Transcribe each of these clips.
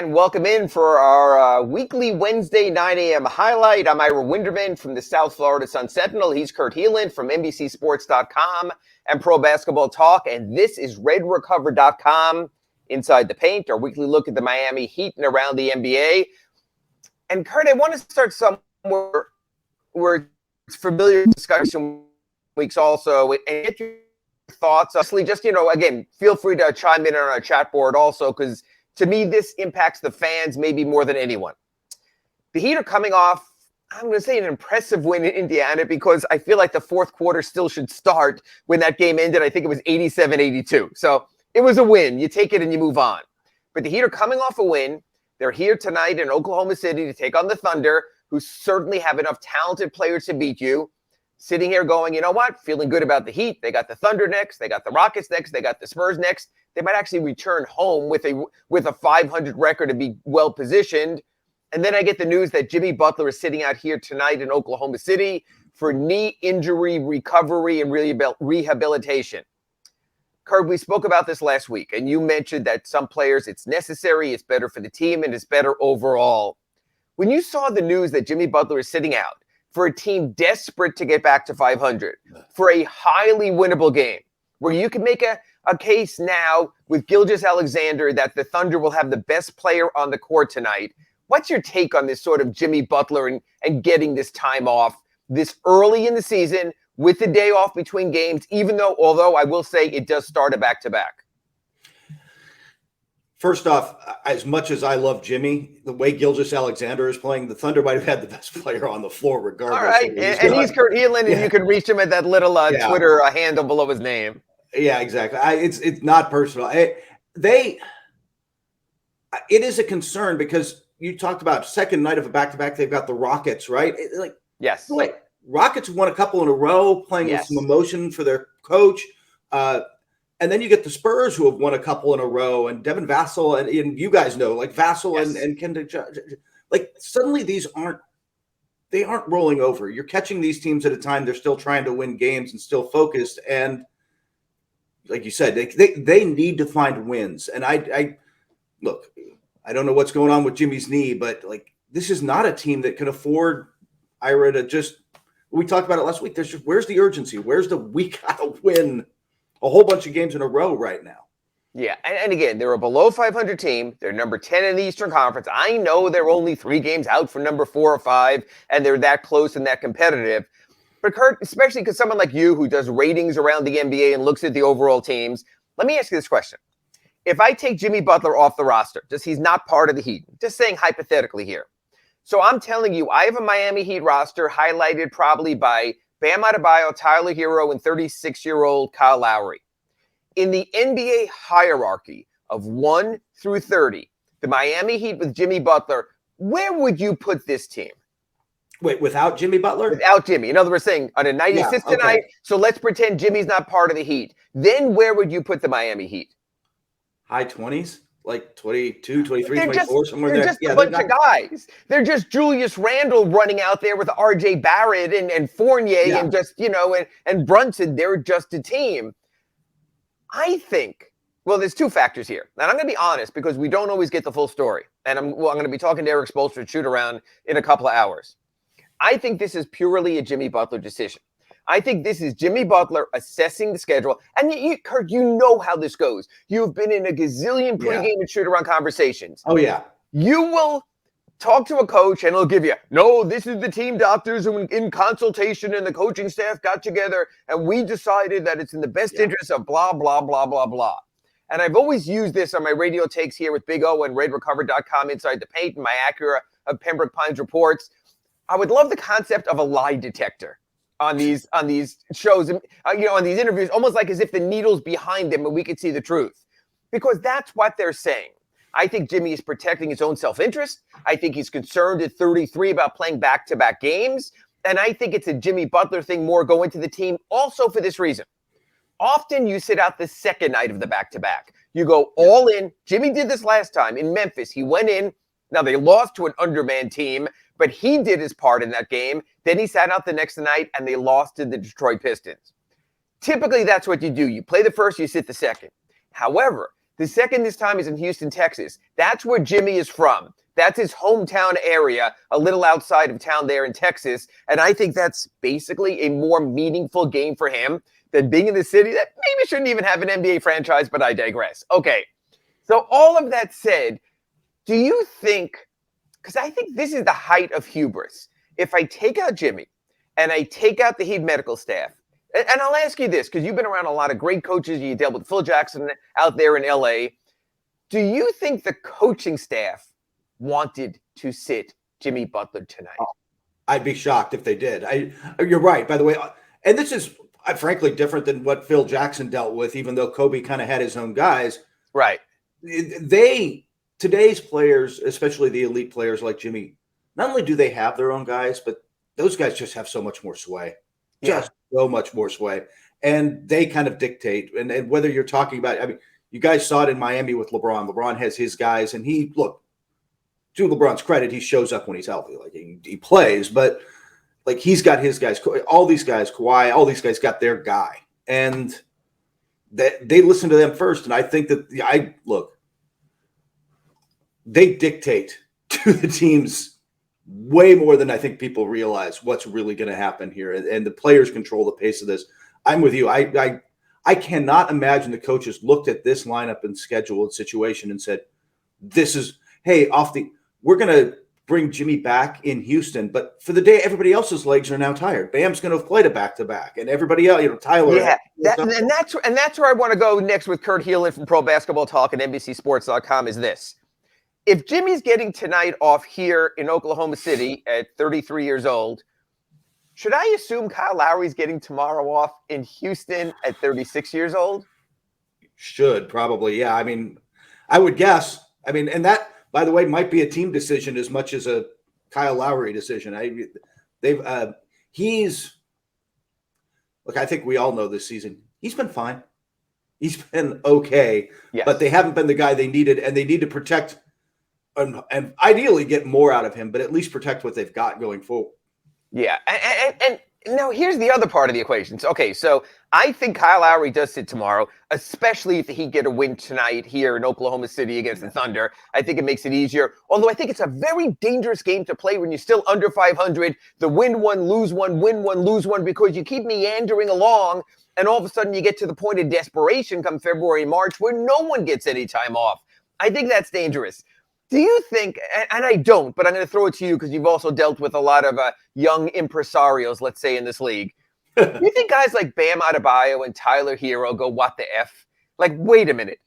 and welcome in for our weekly Wednesday 9 a.m. highlight. I'm Ira Winderman from the South Florida Sun Sentinel. He's Kurt Helin from NBCSports.com and Pro Basketball Talk. And this is RedRecover.com, Inside the Paint, our weekly look at the Miami Heat and around the NBA. And Kurt, I want to start somewhere where it's familiar discussion weeks also and get your thoughts. Honestly, just, again, feel free to chime in on our chat board also, because to me, this impacts the fans maybe more than anyone. The Heat are coming off, I'm going to say, an impressive win in Indiana, because I feel like the fourth quarter still should start when that game ended. I think it was 87-82. So it was a win. You take it and you move on. But the Heat are coming off a win. They're here tonight in Oklahoma City to take on the Thunder, who certainly have enough talented players to beat you. Sitting here going, you know what? Feeling good about the Heat. They got the Thunder next. They got the Rockets next. They got the Spurs next. They might actually return home with a 500 record and be well positioned. And then I get the news that Jimmy Butler is sitting out here tonight in Oklahoma City for knee injury recovery and rehabilitation. Kurt, we spoke about this last week, and you mentioned that some players, it's necessary, it's better for the team, and it's better overall. When you saw the news that Jimmy Butler is sitting out for a team desperate to get back to 500, for a highly winnable game, where you can make a case now with Gilgeous-Alexander that the Thunder will have the best player on the court tonight. What's your take on this sort of Jimmy Butler and getting this time off this early in the season with the day off between games, although I will say it does start a back-to-back? First off, as much as I love Jimmy, the way Gilgeous-Alexander is playing, the Thunder might have had the best player on the floor regardless. All right, and he's Kurt Helin, and you can reach him at that little Twitter handle below his name. Yeah, exactly. It's not personal. It is a concern because you talked about second night of a back-to-back. They've got the Rockets, right? Yes. Rockets won a couple in a row, playing with some emotion for their coach. And then you get the Spurs, who have won a couple in a row, and Devin Vassell, and you guys know, like Vassell and Kendrick. Like suddenly these aren't rolling over. You're catching these teams at a time they're still trying to win games and still focused. And like you said, they need to find wins. And I look, I don't know what's going on with Jimmy's knee, but like this is not a team that can afford Ira to just. We talked about it last week. Where's the urgency? Where's the we gotta win a whole bunch of games in a row right now? Yeah, and again, they're a below 500 team. They're number 10 in the Eastern Conference. I know they're only 3 games out from number 4 or 5, and they're that close and that competitive. But Kurt, especially because someone like you who does ratings around the NBA and looks at the overall teams, let me ask you this question. If I take Jimmy Butler off the roster, just he's not part of the Heat, just saying hypothetically here. So I'm telling you, I have a Miami Heat roster highlighted probably by Bam Adebayo, Tyler Hero, and 36-year-old Kyle Lowry. In the NBA hierarchy of 1 through 30, the Miami Heat with Jimmy Butler, where would you put this team? Wait, without Jimmy Butler? Without Jimmy. In other words, saying on a night he sits tonight, so let's pretend Jimmy's not part of the Heat. Then where would you put the Miami Heat? High 20s? Like 22, 23, 24, somewhere there. They're just a bunch of guys. They're just Julius Randle running out there with R.J. Barrett and Fournier and just, and Brunson. They're just a team. I think, well, there's 2 factors here. And I'm going to be honest because we don't always get the full story. And I'm going to be talking to Eric Spoelstra at shoot-around in a couple of hours. I think this is purely a Jimmy Butler decision. I think this is Jimmy Butler assessing the schedule. And Kurt, you know how this goes. You've been in a gazillion pregame and shoot-around conversations. Oh, yeah. You will talk to a coach and he'll give you, no, this is the team doctors who in consultation and the coaching staff got together and we decided that it's in the best interest of blah, blah, blah, blah, blah. And I've always used this on my radio takes here with Big O and RedRecover.com Inside the Paint and my Acura of Pembroke Pines reports. I would love the concept of a lie detector on these shows, on these interviews, almost like as if the needle's behind them and we could see the truth. Because that's what they're saying. I think Jimmy is protecting his own self-interest. I think he's concerned at 33 about playing back-to-back games. And I think it's a Jimmy Butler thing more going to the team also for this reason. Often you sit out the second night of the back-to-back. You go all in. Jimmy did this last time in Memphis. He went in. Now, they lost to an undermanned team, but he did his part in that game. Then he sat out the next night, and they lost to the Detroit Pistons. Typically, that's what you do. You play the first, you sit the second. However, The second this time is in Houston, Texas. That's where Jimmy is from. That's his hometown area, a little outside of town there in Texas. And I think that's basically a more meaningful game for him than being in the city that maybe shouldn't even have an NBA franchise, but I digress. Okay, so all of that said, do you think, because I think this is the height of hubris, if I take out Jimmy and I take out the Heat medical staff, and I'll ask you this, because you've been around a lot of great coaches, you dealt with Phil Jackson out there in LA, do you think the coaching staff wanted to sit Jimmy Butler tonight? I'd be shocked if they did. You're right, by the way. And this is frankly different than what Phil Jackson dealt with, even though Kobe kind of had his own guys. Right. Today's players, especially the elite players like Jimmy, not only do they have their own guys, but those guys just have so much more sway. Just so much more sway. And they kind of dictate. And whether you're talking about, I mean, you guys saw it in Miami with LeBron. LeBron has his guys, and to LeBron's credit, he shows up when he's healthy. Like he plays, but like he's got his guys. All these guys, Kawhi, all these guys got their guy, and they listen to them first. And I think that they dictate to the teams way more than I think people realize what's really going to happen here, and the players control the pace of this. I'm with you. I cannot imagine the coaches looked at this lineup and schedule and situation and said, "This is we're going to bring Jimmy back in Houston, but for the day, everybody else's legs are now tired. Bam's going to have played a back-to-back, and everybody else, Tyler." Yeah, that's where I want to go next with Kurt Helin from Pro Basketball Talk and NBCSports.com is this. If Jimmy's getting tonight off here in Oklahoma City at 33 years old, should I assume Kyle Lowry's getting tomorrow off in Houston at 36 years old? Should, probably, yeah. I mean, I would guess. I mean, and that, by the way, might be a team decision as much as a Kyle Lowry decision. I think we all know this season, he's been fine. He's been okay, yes. But they haven't been the guy they needed, and they need to protect and ideally get more out of him, but at least protect what they've got going forward. Yeah, and now here's the other part of the equation. So I think Kyle Lowry does sit tomorrow, especially if the Heat get a win tonight here in Oklahoma City against the Thunder. I think it makes it easier, although I think it's a very dangerous game to play when you're still under 500, the win one, lose one, win one, lose one, because you keep meandering along, and all of a sudden you get to the point of desperation come February, March, where no one gets any time off. I think that's dangerous. Do you think, and I don't, but I'm going to throw it to you because you've also dealt with a lot of young impresarios, let's say, in this league. Do you think guys like Bam Adebayo and Tyler Hero go, what the F? Like, wait a minute.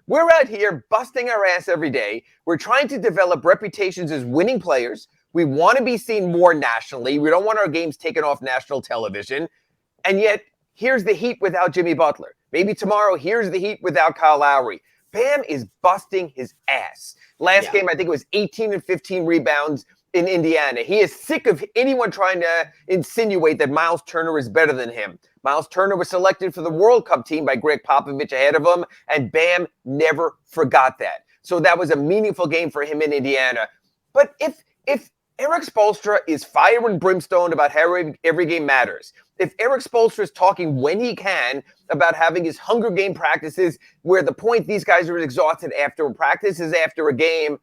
We're out here busting our ass every day. We're trying to develop reputations as winning players. We want to be seen more nationally. We don't want our games taken off national television. And yet, here's the Heat without Jimmy Butler. Maybe tomorrow, here's the Heat without Kyle Lowry. Bam is busting his ass. Last game, I think it was 18 and 15 rebounds in Indiana. He is sick of anyone trying to insinuate that Miles Turner is better than him. Miles Turner was selected for the World Cup team by Greg Popovich ahead of him, and Bam never forgot that. So that was a meaningful game for him in Indiana. But if Eric Spoelstra is fire and brimstone about how every game matters, if Eric Spoelstra is talking when he can about having his Hunger Game practices where the point these guys are exhausted after a practice is after a game,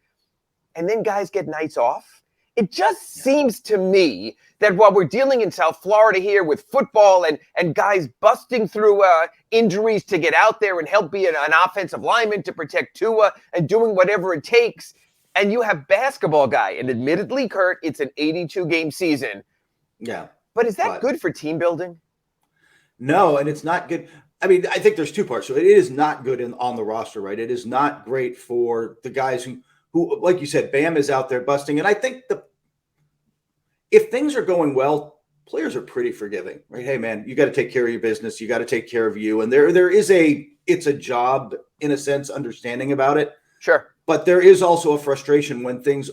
and then guys get nights off, it just seems to me that while we're dealing in South Florida here with football and guys busting through injuries to get out there and help be an offensive lineman to protect Tua and doing whatever it takes, and you have basketball guy, and admittedly, Kurt, it's an 82-game season. Yeah. But is that good for team building? No, and it's not good. I mean, I think there's two parts. So it is not good on the roster, right? It is not great for the guys who, like you said, Bam is out there busting. And I think if things are going well, players are pretty forgiving, right? Hey, man, you got to take care of your business. You got to take care of you. And it's a job, in a sense, understanding about it. Sure. But there is also a frustration when things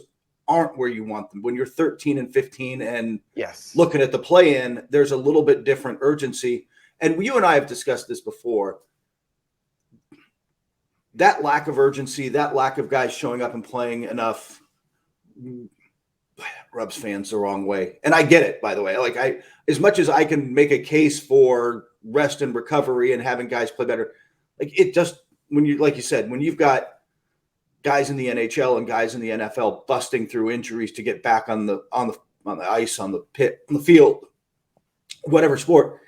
aren't where you want them. When you're 13 and 15 and looking at the play-in, there's a little bit different urgency. And you and I have discussed this before. That lack of urgency, that lack of guys showing up and playing enough rubs fans the wrong way. And I get it, by the way. Like as much as I can make a case for rest and recovery and having guys play better, like when you, like you said, when you've got guys in the NHL and guys in the NFL busting through injuries to get back on the ice, on the pit, on the field, whatever sport,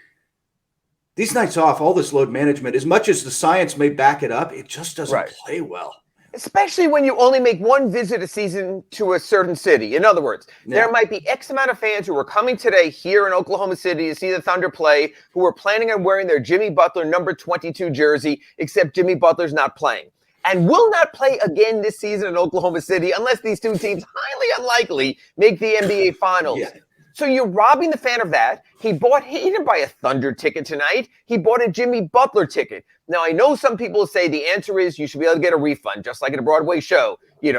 these nights off, all this load management, as much as the science may back it up, it just doesn't play well. Especially when you only make one visit a season to a certain city. In other words, there might be X amount of fans who are coming today here in Oklahoma City to see the Thunder play, who are planning on wearing their Jimmy Butler number 22 jersey, except Jimmy Butler's not playing. And will not play again this season in Oklahoma City unless these two teams, highly unlikely, make the NBA Finals. So you're robbing the fan of that. He didn't buy a Thunder ticket tonight. He bought a Jimmy Butler ticket. Now, I know some people say the answer is you should be able to get a refund, just like at a Broadway show. You're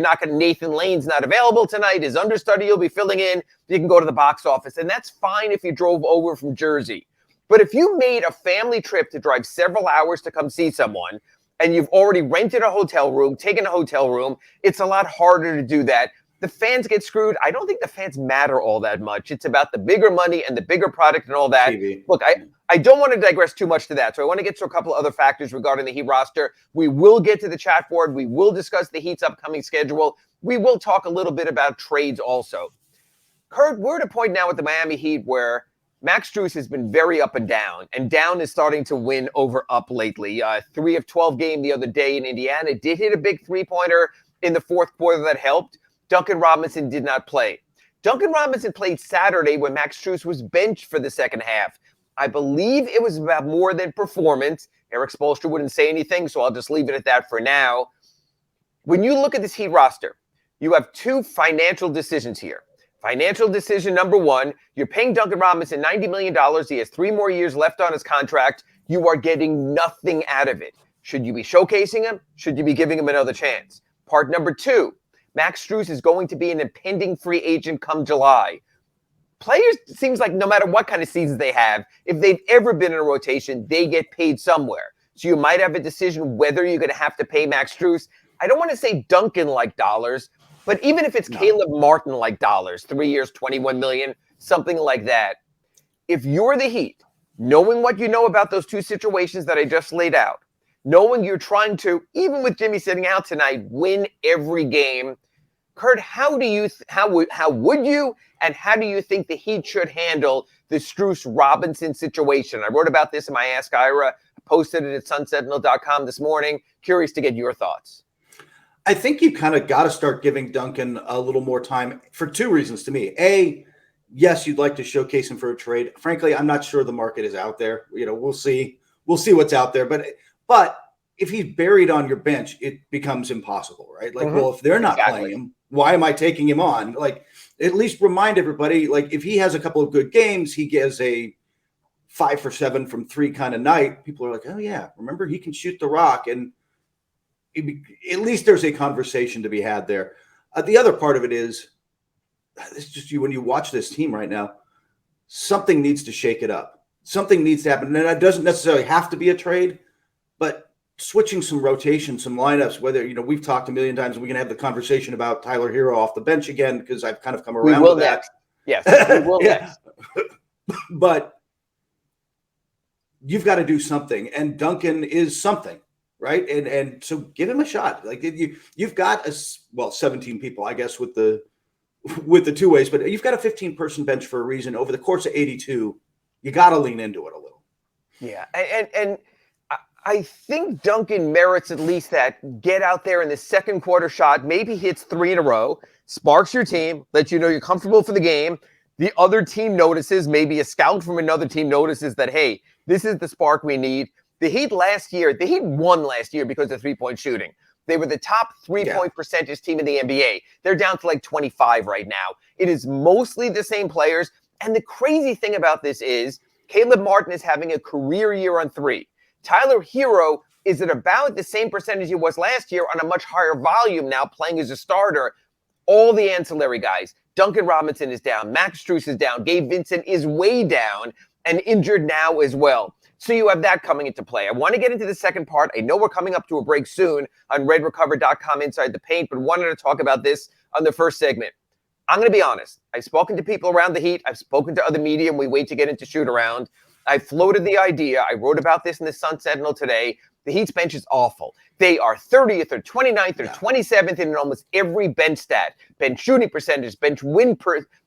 not going to, Nathan Lane's not available tonight. His understudy you'll be filling in. You can go to the box office. And that's fine if you drove over from Jersey. But if you made a family trip to drive several hours to come see someone, and you've already rented a hotel room, taken a hotel room, it's a lot harder to do that. The fans get screwed. I don't think the fans matter all that much. It's about the bigger money and the bigger product and all that. TV. Look, I don't want to digress too much to that. So I want to get to a couple other factors regarding the Heat roster. We will get to the chat board. We will discuss the Heat's upcoming schedule. We will talk a little bit about trades also. Kurt, we're at a point now with the Miami Heat where Max Strus has been very up and down is starting to win over up lately. 3 of 12 game the other day in Indiana. Did hit a big three-pointer in the fourth quarter that helped. Duncan Robinson did not play. Duncan Robinson played Saturday when Max Strus was benched for the second half. I believe it was about more than performance. Eric Spoelstra wouldn't say anything, so I'll just leave it at that for now. When you look at this Heat roster, you have two financial decisions here. Financial decision number one, you're paying Duncan Robinson $90 million. He has 3 more years left on his contract. You are getting nothing out of it. Should you be showcasing him? Should you be giving him another chance? Part number two, Max Strus is going to be an impending free agent come July. Players, seems like no matter what kind of seasons they have, if they've ever been in a rotation, they get paid somewhere. So you might have a decision whether you're going to have to pay Max Strus. I don't want to say Duncan-like dollars, but even if it's Caleb Martin-like dollars, 3 years, $21 million, something like that. If you're the Heat, knowing what you know about those two situations that I just laid out, knowing you're trying to, even with Jimmy sitting out tonight, win every game, Kurt, how would you and how do you think the Heat should handle the Strus-Robinson situation? I wrote about this in my Ask Ira, posted it at sunsentinel.com this morning. Curious to get your thoughts. I think you kind of got to start giving Duncan a little more time for 2 reasons to me. A, yes, you'd like to showcase him for a trade. Frankly, I'm not sure the market is out there. We'll see. We'll see what's out there. But if he's buried on your bench, it becomes impossible, right? Like, well, if they're not playing him, why am I taking him on? Like, at least remind everybody, like, if he has a couple of good games, he gets a 5 for 7 from 3 kind of night. People are like, oh yeah, remember he can shoot the rock. And at least there's a conversation to be had there. The other part of it is, it's just when you watch this team right now, something needs to shake it up. Something needs to happen. And it doesn't necessarily have to be a trade, but switching some rotation, some lineups, whether, we've talked a million times, we can have the conversation about Tyler Hero off the bench again, because I've kind of come around to that. Yes, we will next. But you've got to do something, and Duncan is something. Right. And so give him a shot. Like you've got 17 people, I guess, with the 2 ways, but you've got a 15-person bench for a reason. Over the course of 82, you got to lean into it a little. Yeah. And I think Duncan merits at least that get out there in the second quarter shot, maybe hits 3 in a row, sparks your team, lets you know you're comfortable for the game. The other team notices, maybe a scout from another team notices that, hey, this is the spark we need. The Heat won last year because of three-point shooting. They were the top three-point percentage team in the NBA. They're down to like 25 right now. It is mostly the same players. And the crazy thing about this is Caleb Martin is having a career year on 3. Tyler Hero is at about the same percentage he was last year on a much higher volume now, playing as a starter. All the ancillary guys. Duncan Robinson is down. Max Strus is down. Gabe Vincent is way down and injured now as well. So you have that coming into play. I want to get into the second part. I know we're coming up to a break soon on redrecover.com Inside the Paint, but wanted to talk about this on the first segment. I'm going to be honest. I've spoken to people around the Heat. I've spoken to other media, and we wait to get into shoot around. I floated the idea. I wrote about this in the Sun Sentinel today. The Heat's bench is awful. They are 30th or 29th or 27th in almost every bench stat. Bench shooting percentage, bench win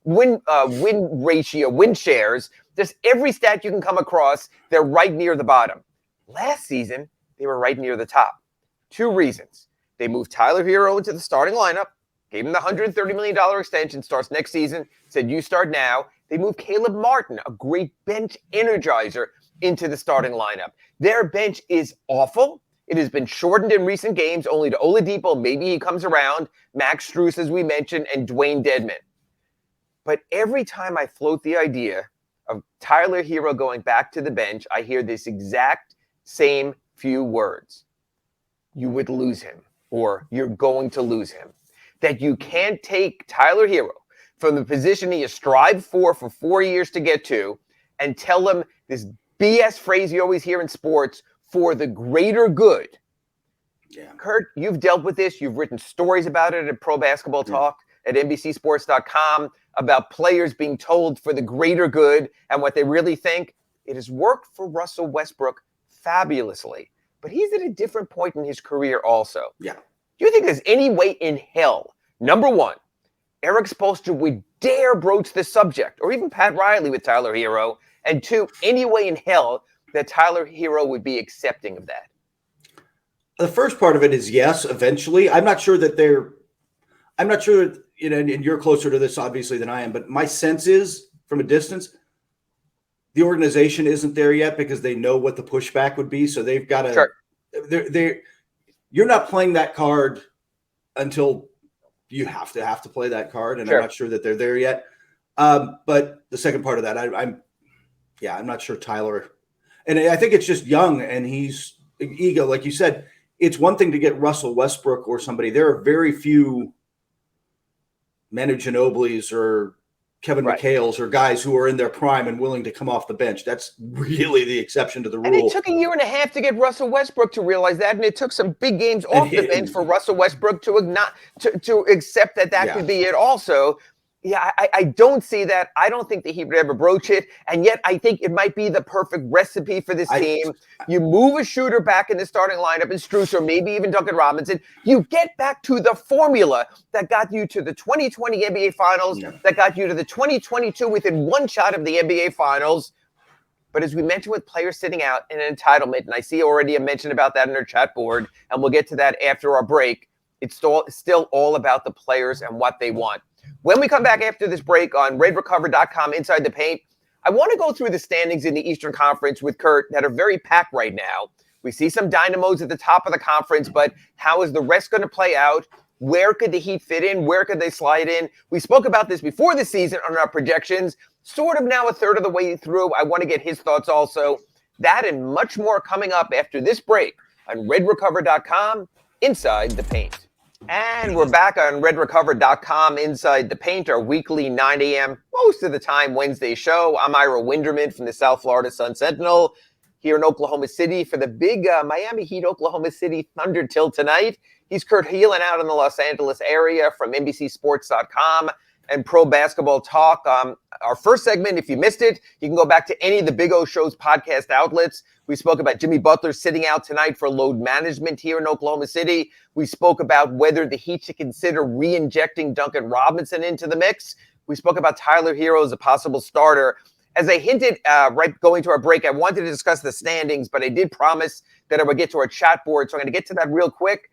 ratio, win shares. Just every stat you can come across, they're right near the bottom. Last season, they were right near the top. 2 reasons. They moved Tyler Hero into the starting lineup, gave him the $130 million extension, starts next season, said you start now. They moved Caleb Martin, a great bench energizer, into the starting lineup. Their bench is awful. It has been shortened in recent games, only to Oladipo, maybe he comes around, Max Strus, as we mentioned, and Dwayne Dedmon. But every time I float the idea of Tyler Hero going back to the bench, I hear this exact same few words. You would lose him, or you're going to lose him. That you can't take Tyler Hero from the position he has strived for 4 years to get to and tell him this BS phrase you always hear in sports, for the greater good. Yeah. Kurt, you've dealt with this. You've written stories about it at Pro Basketball Talk at NBCSports.com about players being told for the greater good and what they really think. It has worked for Russell Westbrook fabulously, but he's at a different point in his career also. Yeah. Do you think there's any way in hell, number one, Eric Spoelstra would dare broach the subject, or even Pat Riley with Tyler Hero, and 2, any way in hell that Tyler Hero would be accepting of that? The first part of it is yes, eventually. I'm not sure, and you're closer to this obviously than I am, but my sense is from a distance, the organization isn't there yet because they know what the pushback would be. So they've got to, you're not playing that card until you have to play that card. And I'm not sure that they're there yet. But the second part of that, I'm not sure Tyler, and I think it's just young and he's ego. Like you said, it's one thing to get Russell Westbrook or somebody. There are very few Manu Ginobili's or Kevin McHale's or guys who are in their prime and willing to come off the bench. That's really the exception to the rule. And it took a year and a half to get Russell Westbrook to realize that, and it took some big games off the bench for Russell Westbrook to accept that could be it also. Yeah, I don't see that. I don't think that he would ever broach it. And yet I think it might be the perfect recipe for this team. You move a shooter back in the starting lineup in Strus or maybe even Duncan Robinson. You get back to the formula that got you to the 2020 NBA Finals, that got you to the 2022 within one shot of the NBA Finals. But as we mentioned with players sitting out in an entitlement, and I see already a mention about that in our chat board, and we'll get to that after our break, it's still all about the players and what they want. When we come back after this break on redrecover.com Inside the Paint, I want to go through the standings in the Eastern Conference with Kurt that are very packed right now. We see some dynamos at the top of the conference, but how is the rest going to play out? Where could the Heat fit in? Where could they slide in? We spoke about this before the season on our projections, sort of now a third of the way through. I want to get his thoughts also. That and much more coming up after this break on redrecover.com Inside the Paint. And we're back on redrecover.com Inside the Paint, our weekly 9 a.m., most of the time Wednesday show. I'm Ira Winderman from the South Florida Sun-Sentinel here in Oklahoma City for the big Miami Heat Oklahoma City Thunder till tonight. He's Kurt Helin out in the Los Angeles area from NBCSports.com and Pro Basketball Talk. Our first segment, if you missed it, you can go back to any of the Big O Show's podcast outlets. We spoke about Jimmy Butler sitting out tonight for load management here in Oklahoma City. We spoke about whether the Heat should consider re-injecting Duncan Robinson into the mix. We spoke about Tyler Hero as a possible starter. As I hinted right going to our break, I wanted to discuss the standings, but I did promise that I would get to our chat board, so I'm going to get to that real quick.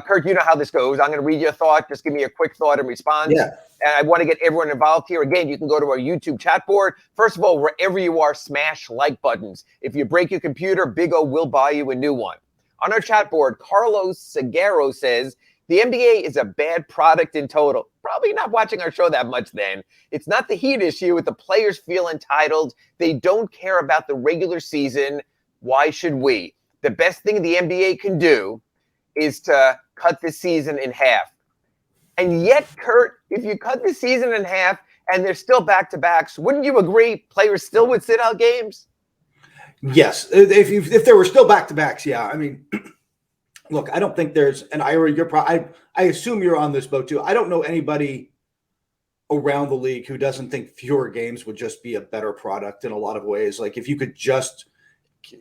Kurt, you know how this goes. I'm going to read your thought. Just give me a quick thought and response. Yeah. And I want to get everyone involved here. Again, you can go to our YouTube chat board. First of all, wherever you are, smash like buttons. If you break your computer, Big O will buy you a new one. On our chat board, Carlos Seguero says, the NBA is a bad product in total. Probably not watching our show that much then. It's not the Heat issue with the players feel entitled. They don't care about the regular season. Why should we? The best thing the NBA can do is to cut the season in half. And yet, Kurt, if you cut the season in half and there's still back-to-backs, wouldn't you agree players still would sit out games? Yes. If there were still back-to-backs, yeah. I mean, look, I don't think there's – and I assume you're on this boat too. I don't know anybody around the league who doesn't think fewer games would just be a better product in a lot of ways. Like if you could just –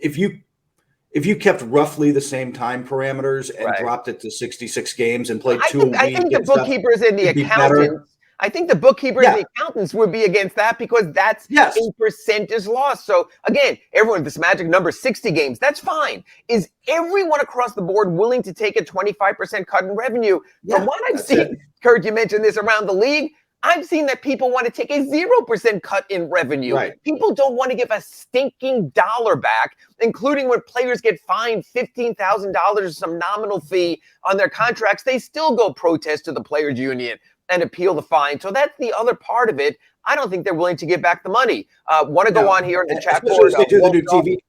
if you kept roughly the same time parameters and Right. dropped it to 66 games and played two a I week think the and stuff, bookkeepers and the it'd be better. accountants, I think the bookkeepers and Yeah. the accountants would be against that because that's Yes. a percentage loss. So again, everyone, this magic number 60 games, that's fine. Is everyone across the board willing to take a 25% cut in revenue? Yeah, From what I've seen, Kurt, you mentioned this around the league. I've seen that people want to take a 0% cut in revenue. Right. People don't want to give a stinking dollar back, including when players get fined $15,000, some nominal fee on their contracts. They still go protest to the players' union and appeal the fine. So that's the other part of it. I don't think they're willing to give back the money. Want to go on here in the chat board? They do the new TV.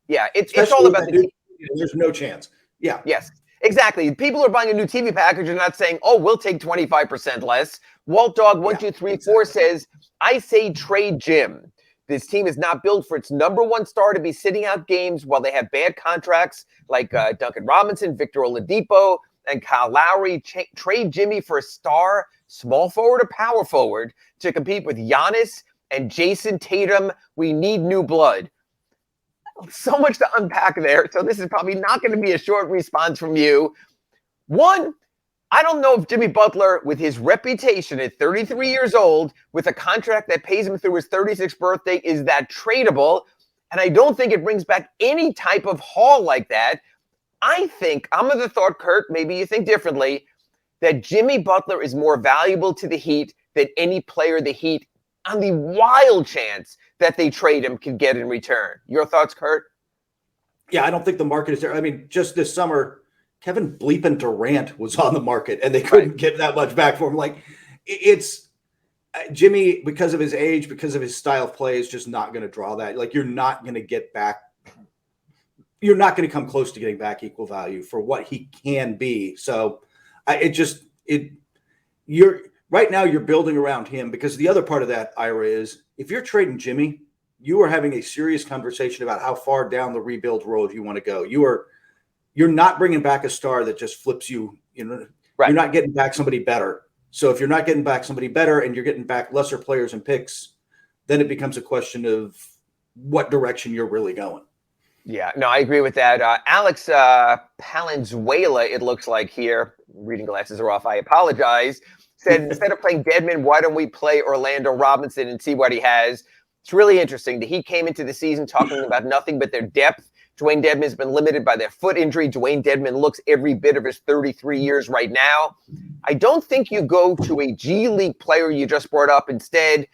Yeah, it's all about the TV. There's no chance. Yeah. Yes. Exactly. People are buying a new TV package and not saying, oh, we'll take 25% less. Walt Dog 1234 says, I say trade Jim. This team is not built for its number one star to be sitting out games while they have bad contracts like Duncan Robinson, Victor Oladipo, and Kyle Lowry. Trade Jimmy for a star, small forward or power forward, to compete with Giannis and Jason Tatum. We need new blood. So much to unpack there. So this is probably not going to be a short response from you. One, I don't know if Jimmy Butler, with his reputation at 33 years old, with a contract that pays him through his 36th birthday, is that tradable. And I don't think it brings back any type of haul like that. I think, I'm of the thought, Kurt, maybe you think differently, that Jimmy Butler is more valuable to the Heat than any player the Heat, on the wild chance that they trade him, could get in return. Your thoughts, Kurt? Yeah, I don't think the market is there. I mean, just this summer, Kevin Bleepin Durant was on the market, and they couldn't get that much back for him. Like, it's Jimmy, because of his age, because of his style of play, is just not going to draw that. Like, you're not going to get back. You're not going to come close to getting back equal value for what he can be. So, you're right now you're building around him, because the other part of that, Ira, is if you're trading Jimmy, you are having a serious conversation about how far down the rebuild road you want to go. You're not bringing back a star that just flips you. You're not getting back somebody better. So if you're not getting back somebody better and you're getting back lesser players and picks, then it becomes a question of what direction you're really going. Yeah, no, I agree with that. Alex Palenzuela, it looks like here, reading glasses are off, I apologize, said, instead of playing Deadman, why don't we play Orlando Robinson and see what he has? It's really interesting. The Heat came into the season talking about nothing but their depth. Dwayne Dedman has been limited by their foot injury. Dwayne Dedman looks every bit of his 33 years right now. I don't think you go to a G League player you just brought up instead.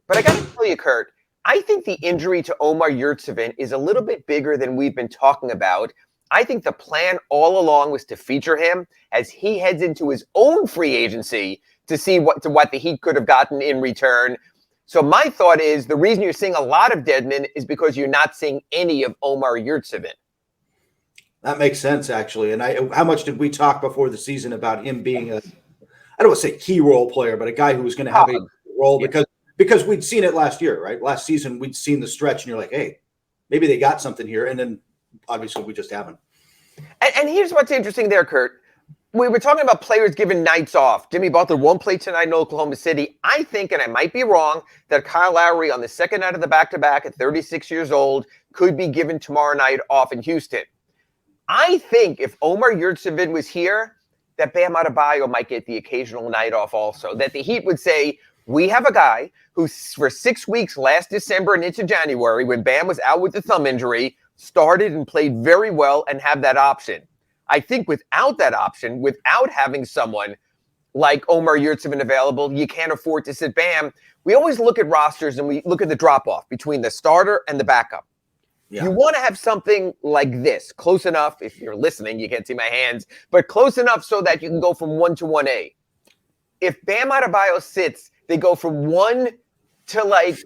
But I got to tell you, Kurt, I think the injury to Omar Yurtseven is a little bit bigger than we've been talking about. I think the plan all along was to feature him as he heads into his own free agency to see what the Heat could have gotten in return. So my thought is the reason you're seeing a lot of Dedman is because you're not seeing any of Omar Yurtseven. That makes sense, actually. And how much did we talk before the season about him being I don't want to say key role player, but a guy who was going to have a role because we'd seen it last year, right? Last season, we'd seen the stretch and you're like, hey, maybe they got something here. And then obviously we just haven't. And here's what's interesting there, Kurt. We were talking about players given nights off. Jimmy Butler won't play tonight in Oklahoma City. I think, and I might be wrong, that Kyle Lowry on the second night of the back-to-back at 36 years old could be given tomorrow night off in Houston. I think if Omar Yurtseven was here, that Bam Adebayo might get the occasional night off also. That the Heat would say, we have a guy who for 6 weeks last December and into January, when Bam was out with the thumb injury, started and played very well and have that option. I think without that option, without having someone like Omar Yurtseven available, you can't afford to sit Bam. We always look at rosters and we look at the drop-off between the starter and the backup. Yeah. You want to have something like this, close enough, if you're listening, you can't see my hands, but close enough so that you can go from 1 to 1A. If Bam Adebayo sits, they go from 1 to like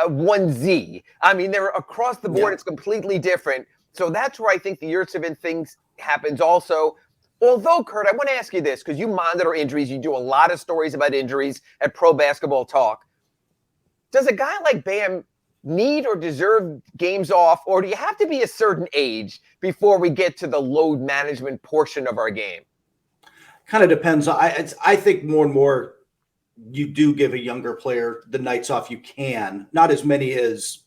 1Z. I mean, they're across the board. Yeah. It's completely different. So that's where I think the Yurtseven things happens also. Although, Kurt, I want to ask you this, because you monitor injuries. You do a lot of stories about injuries at Pro Basketball Talk. Does a guy like Bam need or deserve games off, or do you have to be a certain age before we get to the load management portion of our game? Kind of depends. I think more and more you do give a younger player the nights off you can. Not as many as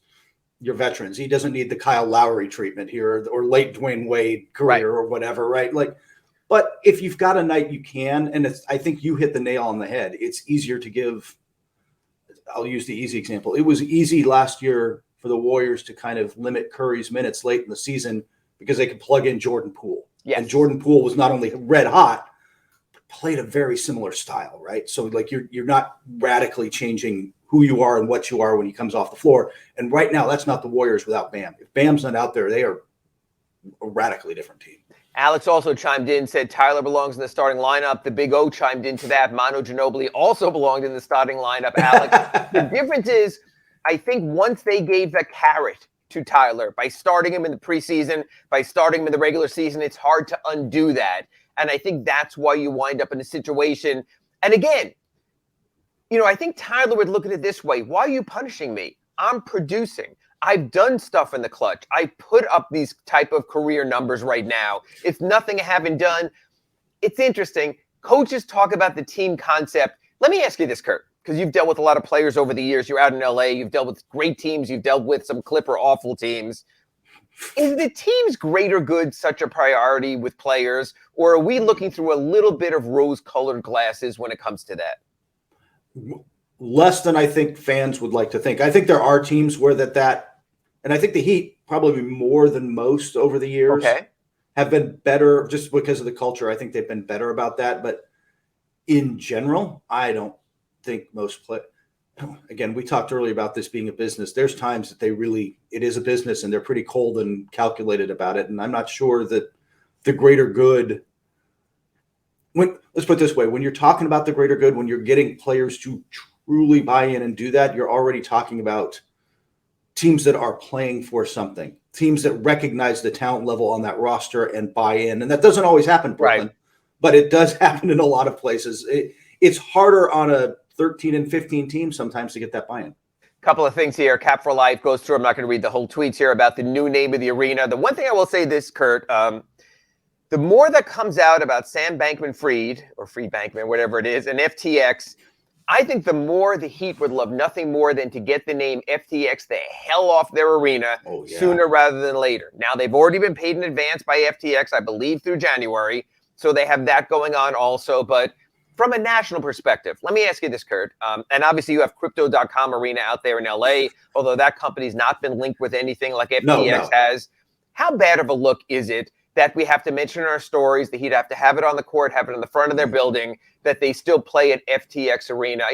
your veterans. He doesn't need the Kyle Lowry treatment here or late Dwayne Wade career or whatever, right? Like, but if you've got a night you can, and I think you hit the nail on the head. It's easier to give. I'll use the easy example. It was easy last year for the Warriors to kind of limit Curry's minutes late in the season because they could plug in Jordan Poole. Yes. And Jordan Poole was not only red hot, but played a very similar style, right? So like you're not radically changing who you are and what you are when he comes off the floor. And right now, that's not the Warriors without Bam. If Bam's not out there, they are a radically different team. Alex also chimed in, said Tyler belongs in the starting lineup. The Big O chimed into that. Manu Ginobili also belonged in the starting lineup, Alex. The difference is, I think once they gave the carrot to Tyler by starting him in the preseason, by starting him in the regular season, it's hard to undo that. And I think that's why you wind up in a situation. And again, I think Tyler would look at it this way. Why are you punishing me? I'm producing. I've done stuff in the clutch. I put up these type of career numbers right now. It's nothing I haven't done. It's interesting. Coaches talk about the team concept. Let me ask you this, Kurt, because you've dealt with a lot of players over the years. You're out in LA. You've dealt with great teams. You've dealt with some Clipper awful teams. Is the team's greater good such a priority with players, or are we looking through a little bit of rose-colored glasses when it comes to that? Less than I think fans would like to think. I think there are teams where and I think the Heat probably more than most over the years have been better just because of the culture. I think they've been better about that. But in general, I don't think most again, we talked earlier about this being a business. There's times that it is a business and they're pretty cold and calculated about it. And I'm not sure that the greater good, let's put it this way, when you're talking about the greater good, when you're getting players to truly buy in and do that, you're already talking about teams that are playing for something, teams that recognize the talent level on that roster and buy in. And that doesn't always happen, Brooklyn, but it does happen in a lot of places. It's harder on a 13 and 15 team sometimes to get that buy-in. Couple of things here. Cap for Life goes through. I'm not going to read the whole tweets here about the new name of the arena. The one thing I will say this, Kurt, the more that comes out about Sam Bankman-Fried, or Fried Bankman, whatever it is, and FTX, I think the more the Heat would love nothing more than to get the name FTX the hell off their arena sooner rather than later. Now, they've already been paid in advance by FTX, I believe, through January, so they have that going on also. But from a national perspective, let me ask you this, Kurt, and obviously you have Crypto.com Arena out there in LA, although that company's not been linked with anything like FTX has. How bad of a look is it that we have to mention in our stories, that he'd have to have it on the court, have it in the front of their building, that they still play at FTX Arena?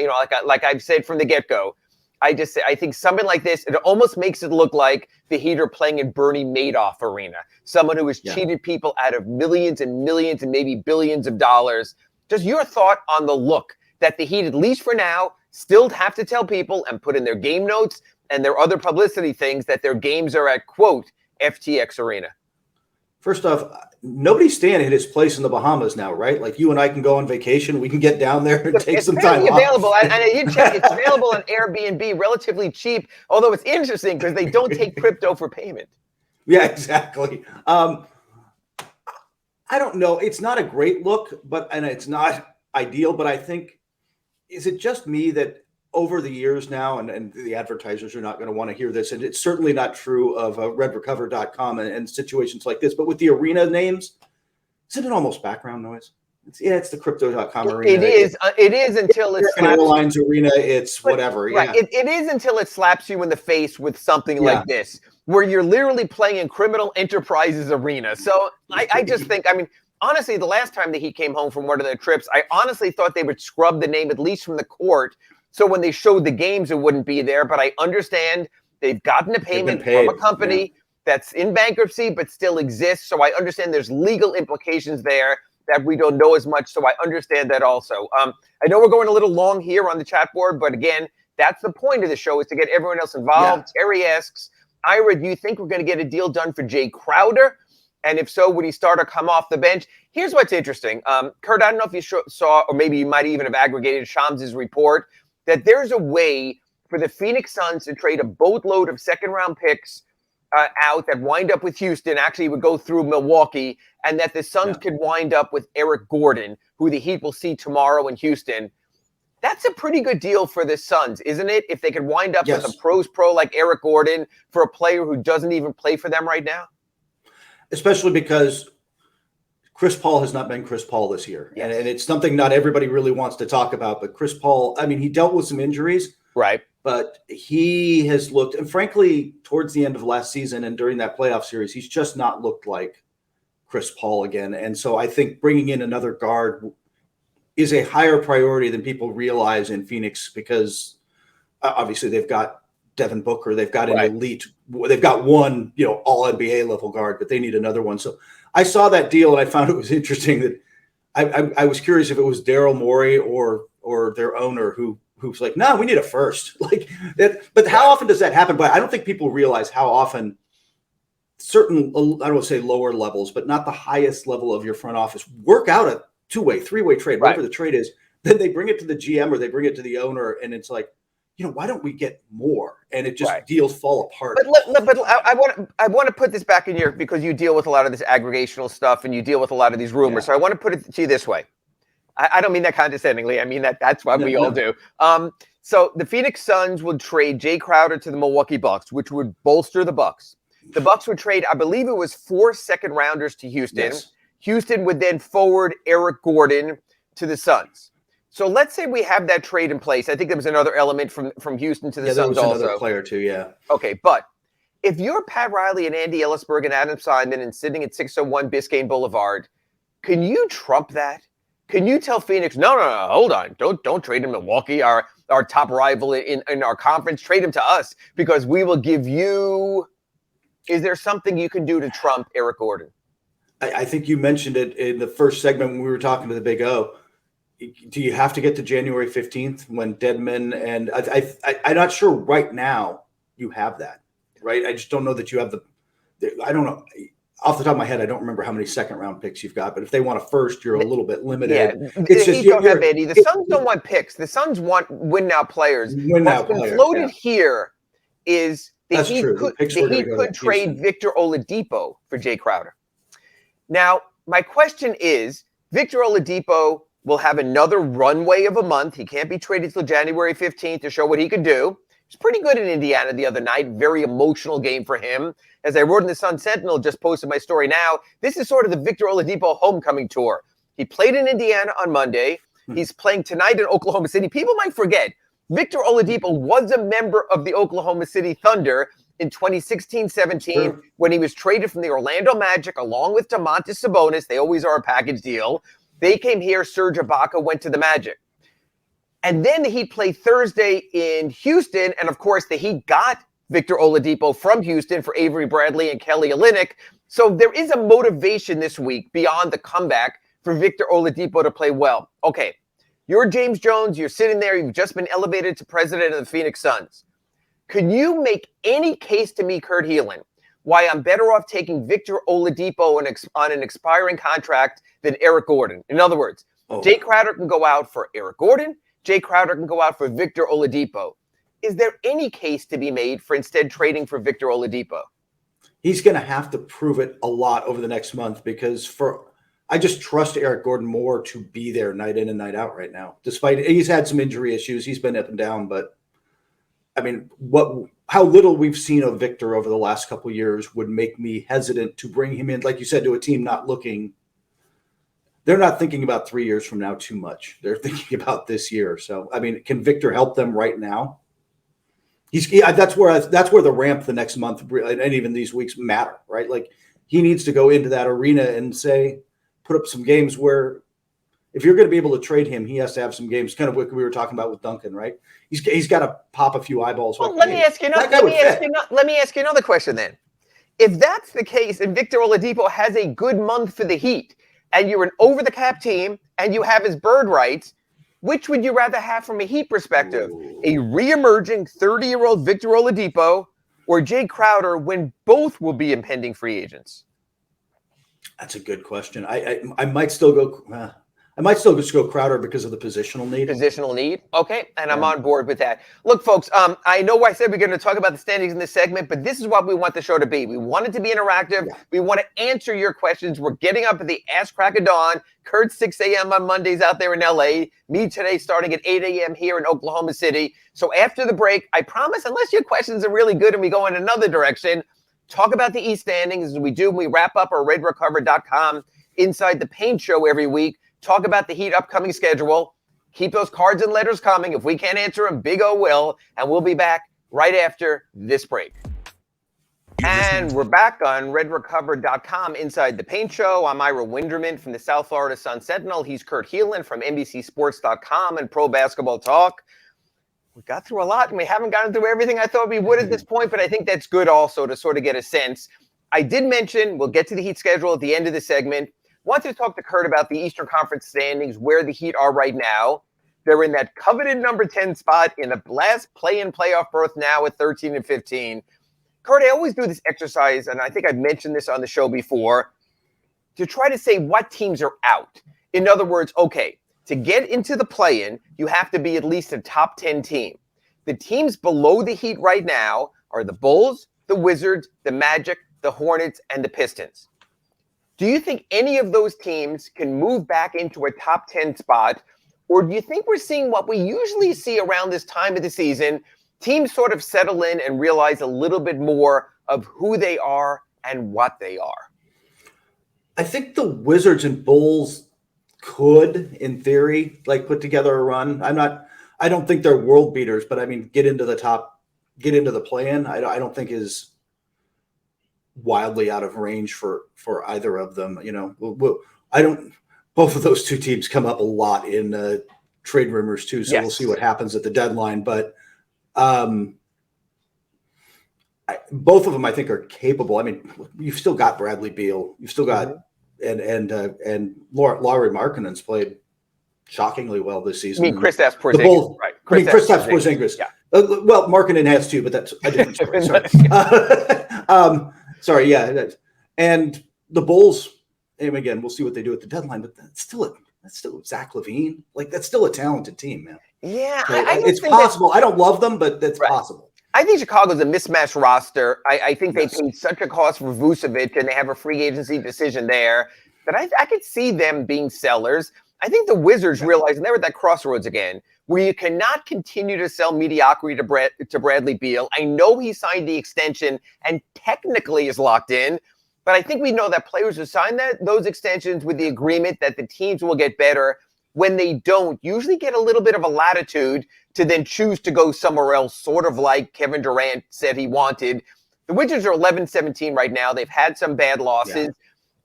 Like I've said from the get-go, I think something like this, it almost makes it look like the Heat are playing in Bernie Madoff Arena, someone who has cheated people out of millions and millions and maybe billions of dollars. Just your thought on the look that the Heat, at least for now, still have to tell people and put in their game notes and their other publicity things that their games are at, quote, FTX Arena. First off, nobody's staying at his place in the Bahamas now, right? Like you and I can go on vacation. We can get down there and take some time off. Available. And you check, it's available on Airbnb, relatively cheap, although it's interesting because they don't take crypto for payment. Yeah, exactly. I don't know. It's not a great look, and it's not ideal, but I think, is it just me that over the years now, and the advertisers are not going to want to hear this, and it's certainly not true of redrecover.com and situations like this, but with the arena names, isn't it almost background noise? It's the Crypto.com Arena. It is until it's Airlines Arena. It's whatever. Right. Yeah. It is until it slaps you in the face with something like this, where you're literally playing in Criminal Enterprises Arena. So I just think, honestly, the last time that he came home from one of their trips, I honestly thought they would scrub the name, at least from the court, so when they showed the games, it wouldn't be there. But I understand they've gotten a payment from a company that's in bankruptcy but still exists. So I understand there's legal implications there that we don't know as much. So I understand that also. I know we're going a little long here on the chat board, but again, that's the point of the show, is to get everyone else involved. Yeah. Terry asks, Ira, do you think we're going to get a deal done for Jay Crowder? And if so, would he start or come off the bench? Here's what's interesting. Kurt, I don't know if you saw, or maybe you might even have aggregated Shams' report, that there's a way for the Phoenix Suns to trade a boatload of second-round picks out that wind up with Houston, actually would go through Milwaukee, and that the Suns could wind up with Eric Gordon, who the Heat will see tomorrow in Houston. That's a pretty good deal for the Suns, isn't it? If they could wind up with a pros pro like Eric Gordon for a player who doesn't even play for them right now. Especially because Chris Paul has not been Chris Paul this year. And it's something not everybody really wants to talk about. But Chris Paul, I mean, he dealt with some injuries. Right. But he has looked, and frankly, towards the end of last season and during that playoff series, he's just not looked like Chris Paul again. And so I think bringing in another guard is a higher priority than people realize in Phoenix, because obviously they've got Devin Booker, they've got an elite, they've got one, all NBA level guard, but they need another one. So I saw that deal and I found it was interesting that I was curious if it was Daryl Morey or their owner who's like, no, we need a first, like that. But how often does that happen? But I don't think people realize how often certain, I don't want to say lower levels, but not the highest level of your front office, work out a two-way, three-way trade, whatever the trade is. Then they bring it to the GM or they bring it to the owner, and it's like, why don't we get more? And it just deals fall apart. But I want to put this back in your, because you deal with a lot of this aggregational stuff and you deal with a lot of these rumors. So I want to put it to you this way. I don't mean that condescendingly. I mean that's what we all do. So the Phoenix Suns would trade Jay Crowder to the Milwaukee Bucks, which would bolster the Bucks. The Bucks would trade, I believe it was 4 second-rounders to Houston. Yes. Houston would then forward Eric Gordon to the Suns. So let's say we have that trade in place. I think there was another element from Houston to the Suns also. Another player too, yeah. Okay, but if you're Pat Riley and Andy Ellisberg and Adam Simon and sitting at 601 Biscayne Boulevard, can you trump that? Can you tell Phoenix, no, hold on. Don't trade him to Milwaukee, our top rival in our conference. Trade him to us because we will give you. Is there something you can do to trump Eric Gordon? I think you mentioned it in the first segment when we were talking to the Big O. Do you have to get to January 15th when Dedmon and I'm not sure right now you have that, right? I just don't know that you have I don't know. Off the top of my head, I don't remember how many second-round picks you've got, but if they want a first, you're a little bit limited. Yeah, it's just don't have any. The Suns don't want picks. The Suns want win-now players. What's been floated here is the Heat could trade Victor Oladipo for Jay Crowder. Now, my question is, Victor Oladipo will have another runway of a month. He can't be traded till January 15th to show what he could do. He was pretty good in Indiana the other night. Very emotional game for him. As I wrote in the Sun Sentinel, just posted my story now, this is sort of the Victor Oladipo homecoming tour. He played in Indiana on Monday. He's playing tonight in Oklahoma City. People might forget, Victor Oladipo was a member of the Oklahoma City Thunder in 2016-17 when he was traded from the Orlando Magic along with Domantas Sabonis. They always are a package deal. They came here. Serge Ibaka went to the Magic. And then the Heat played Thursday in Houston. And, of course, the Heat got Victor Oladipo from Houston for Avery Bradley and Kelly Olynyk. So there is a motivation this week beyond the comeback for Victor Oladipo to play well. Okay, you're James Jones. You're sitting there. You've just been elevated to president of the Phoenix Suns. Could you make any case to me, Kurt Helin, why I'm better off taking Victor Oladipo on an expiring contract than Eric Gordon? In other words, Jay Crowder can go out for Eric Gordon. Jay Crowder can go out for Victor Oladipo. Is there any case to be made for instead trading for Victor Oladipo? He's going to have to prove it a lot over the next month because I just trust Eric Gordon more to be there night in and night out right now. Despite he's had some injury issues, he's been up and down, but I mean, how little we've seen of Victor over the last couple of years would make me hesitant to bring him in, like you said, to a team they're not thinking about 3 years from now too much. They're thinking about this year. So, I mean, can Victor help them right now? That's where the ramp the next month and even these weeks matter, right? Like he needs to go into that arena and put up some games where if you're going to be able to trade him, he has to have some games, kind of what we were talking about with Duncan, right? He's got to pop a few eyeballs. Well, let me ask you another question then. If that's the case and Victor Oladipo has a good month for the Heat and you're an over-the-cap team and you have his bird rights, which would you rather have from a Heat perspective? A re-emerging 30-year-old Victor Oladipo or Jay Crowder when both will be impending free agents? That's a good question. I might still go I might still just go Crowder because of the positional need. Positional need. Okay. And I'm on board with that. Look, folks, I know I said we're going to talk about the standings in this segment, but this is what we want the show to be. We want it to be interactive. Yeah. We want to answer your questions. We're getting up at the ass crack of dawn. Kurt, 6 a.m. on Mondays out there in LA. Me today starting at 8 a.m. here in Oklahoma City. So after the break, I promise, unless your questions are really good and we go in another direction, talk about the East standings as we do when we wrap up our redrecover.com Inside the Paint show every week. Talk about the Heat upcoming schedule. Keep those cards and letters coming. If we can't answer them, Big O will. And we'll be back right after this break. And we're back on redrecover.com Inside the Paint show. I'm Ira Winderman from the South Florida Sun-Sentinel. He's Kurt Helin from NBCSports.com and Pro Basketball Talk. We got through a lot, and we haven't gotten through everything I thought we would at this point, but I think that's good also to sort of get a sense. I did mention we'll get to the Heat schedule at the end of the segment. Wanted to talk to Kurt about the Eastern Conference standings, where the Heat are right now. They're in that coveted number 10 spot in the last play-in playoff berth now at 13 and 15. Kurt, I always do this exercise, and I think I've mentioned this on the show before, to try to say what teams are out. In other words, okay, to get into the play-in, you have to be at least a top 10 team. The teams below the Heat right now are the Bulls, the Wizards, the Magic, the Hornets, and the Pistons. Do you think any of those teams can move back into a top 10 spot? Or do you think we're seeing what we usually see around this time of the season? Teams sort of settle in and realize a little bit more of who they are and what they are. I think the Wizards and Bulls could, in theory, like put together a run. I don't think they're world beaters, but I mean, get into the play-in. I don't think is wildly out of range for either of them. You know, both of those two teams come up a lot in trade rumors too. So yes. We'll see what happens at the deadline, but both of them I think are capable. I mean, you've still got Bradley Beal, you've still got and Lauri Markkanen's played shockingly well this season. I mean, Kristaps Porzingis, right? Kristaps Porzingis. Yeah. Well, Markkanen has too, but that's a different story. Sorry. Sorry, yeah. And the Bulls, and again, we'll see what they do at the deadline, but that's still Zach LaVine. Like, that's still a talented team, man. Yeah. So it's possible. I don't love them, but that's possible. I think Chicago's a mismatched roster. I think they paid such a cost for Vucevic, and they have a free agency decision there that I could see them being sellers. I think the Wizards realize, and they're at that crossroads again, where you cannot continue to sell mediocrity to Bradley Beal. I know he signed the extension and technically is locked in, but I think we know that players who sign those extensions with the agreement that the teams will get better, when they don't, usually get a little bit of a latitude to then choose to go somewhere else, sort of like Kevin Durant said he wanted. The Wizards are 11-17 right now. They've had some bad losses.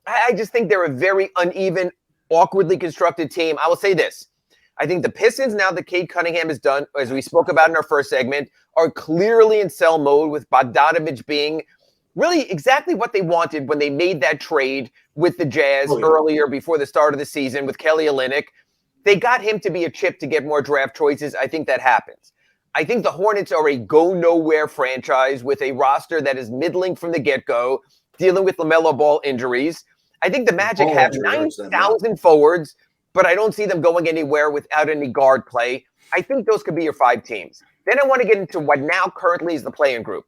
Yeah. I just think they're a very uneven, awkwardly constructed team. I will say this. I think the Pistons, now that Cade Cunningham is done, as we spoke about in our first segment, are clearly in sell mode, with Bogdanovich being really exactly what they wanted when they made that trade with the Jazz earlier before the start of the season with Kelly Olynyk. They got him to be a chip to get more draft choices. I think that happens. I think the Hornets are a go-nowhere franchise with a roster that is middling from the get-go, dealing with LaMelo Ball injuries. I think the Magic have 9,000 forwards, but I don't see them going anywhere without any guard play. I think those could be your 5 teams. Then I want to get into what now currently is the play-in group.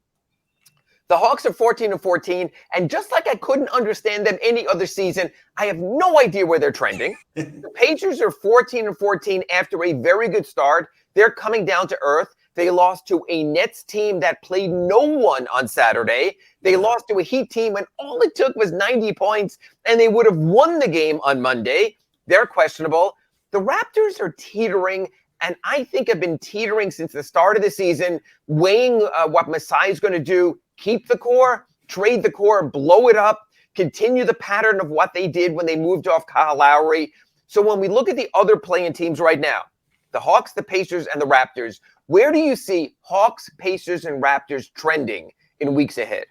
The Hawks are 14-14, and just like I couldn't understand them any other season, I have no idea where they're trending. The Pacers are 14-14 after a very good start. They're coming down to earth. They lost to a Nets team that played no one on Saturday. They lost to a Heat team when all it took was 90 points, and they would have won the game on Monday. They're questionable. The Raptors are teetering, and I think have been teetering since the start of the season, weighing what Masai is going to do. Keep the core, trade the core, blow it up, continue the pattern of what they did when they moved off Kyle Lowry. So when we look at the other play-in teams right now, the Hawks, the Pacers, and the Raptors, where do you see Hawks, Pacers, and Raptors trending in weeks ahead?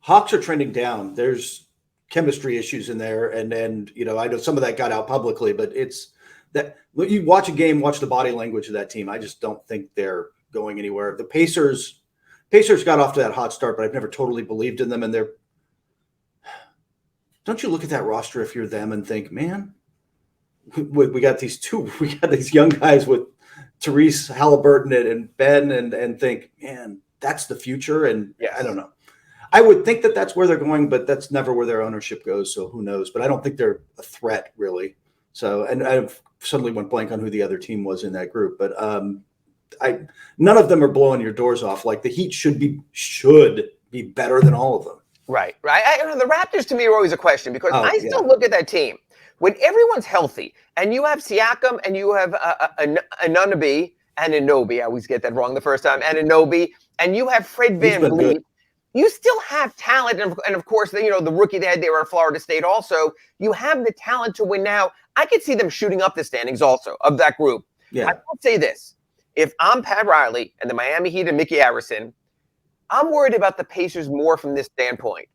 Hawks are trending down. There's chemistry issues in there. And you know, I know some of that got out publicly, but it's that you watch a game, watch the body language of that team. I just don't think they're going anywhere. The Pacers got off to that hot start, but I've never totally believed in them. And don't you look at that roster if you're them and think, man, we got these young guys with Therese Halliburton and Ben and think, man, that's the future. And I don't know. I would think that that's where they're going, but that's never where their ownership goes. So who knows? But I don't think they're a threat really. So, and I suddenly went blank on who the other team was in that group, but none of them are blowing your doors off. Like the Heat should be better than all of them. Right. The Raptors to me are always a question because I still look at that team when everyone's healthy and you have Siakam and you have Anunoby and Anobi. I always get that wrong the first time. And Anobi, and you have Fred VanVleet. You still have talent, and of course, the rookie they had there at Florida State also. You have the talent to win now. I could see them shooting up the standings also of that group. Yeah. I will say this. If I'm Pat Riley and the Miami Heat and Mickey Arison, I'm worried about the Pacers more from this standpoint.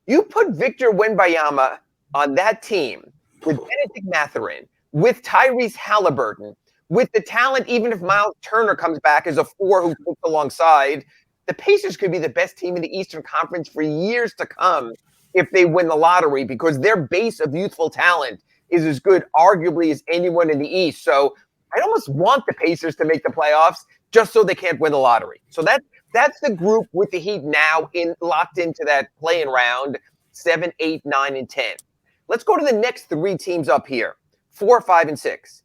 You put Victor Wembanyama on that team with Benedict Mathurin, with Tyrese Halliburton, with the talent, even if Miles Turner comes back as a 4 who puts alongside, the Pacers could be the best team in the Eastern Conference for years to come if they win the lottery because their base of youthful talent is as good, arguably, as anyone in the East. So I almost want the Pacers to make the playoffs just so they can't win the lottery. So that's the group with the Heat now locked into that play-in round, 7, 8, 9, and 10. Let's go to the next 3 teams up here, 4, 5, and 6.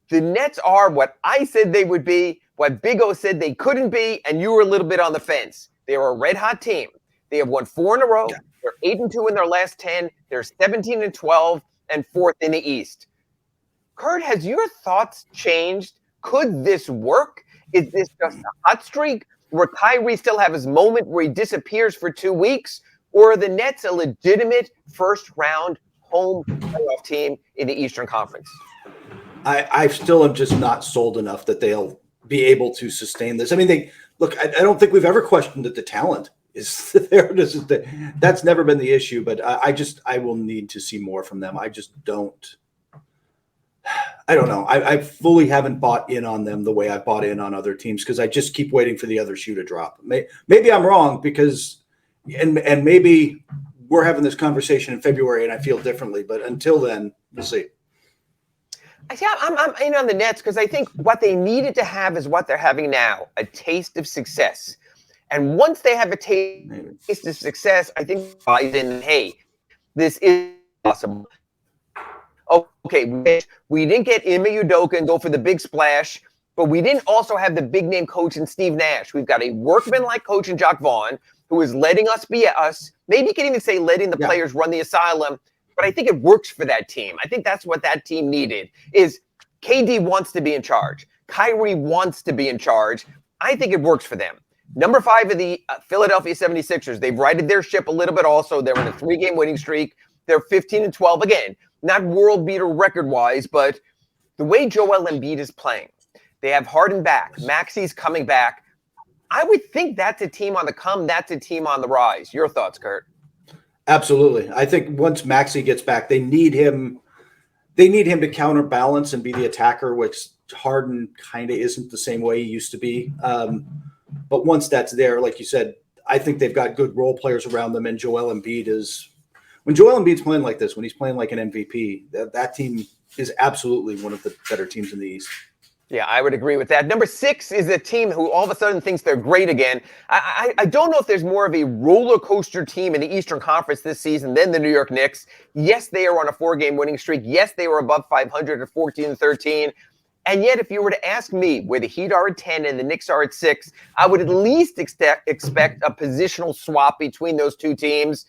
The Nets are what I said they would be, what Big O said they couldn't be, and you were a little bit on the fence. They are a red-hot team. They have won 4 in a row. They're 8-2 in their last 10. They're 17-12 and 4th in the East. Kurt, has your thoughts changed? Could this work? Is this just a hot streak? Will Kyrie still have his moment where he disappears for 2 weeks? Or are the Nets a legitimate first-round home playoff team in the Eastern Conference? I still am just not sold enough that they'll be able to sustain this. I mean, I don't think we've ever questioned that the talent is there. That's never been the issue, but I will need to see more from them. I just don't. I don't know. I fully haven't bought in on them the way I bought in on other teams because I just keep waiting for the other shoe to drop. Maybe I'm wrong because, and maybe we're having this conversation in February and I feel differently, but until then, we'll see. I'm in on the Nets because I think what they needed to have is what they're having now, a taste of success. And once they have a taste of success, I think buys in, hey, this is possible. Okay, we didn't get Ime Udoka and go for the big splash, but we didn't also have the big-name coach in Steve Nash. We've got a workman-like coach in Jacques Vaughn who is letting us be us. Maybe you can even say letting the players run the asylum. But I think it works for that team. I think that's what that team needed is KD wants to be in charge. Kyrie wants to be in charge. I think it works for them. Number 5 of the Philadelphia 76ers. They've righted their ship a little bit also. They're in a 3-game winning streak. They're 15-12. Again, not world beater record-wise, but the way Joel Embiid is playing, they have Harden back. Maxi's coming back. I would think that's a team on the come. That's a team on the rise. Your thoughts, Kurt? Absolutely. I think once Maxey gets back, they need him to counterbalance and be the attacker, which Harden kind of isn't the same way he used to be. But once that's there, like you said, I think they've got good role players around them. And Joel Embiid when Joel Embiid's playing like this, when he's playing like an MVP, that team is absolutely one of the better teams in the East. Yeah, I would agree with that. Number 6 is a team who all of a sudden thinks they're great again. I don't know if there's more of a roller coaster team in the Eastern Conference this season than the New York Knicks. Yes, they are on a 4-game winning streak. Yes, they were above 500 at 14-13. And yet, if you were to ask me where the Heat are at 10 and the Knicks are at 6, I would at least expect a positional swap between those two teams.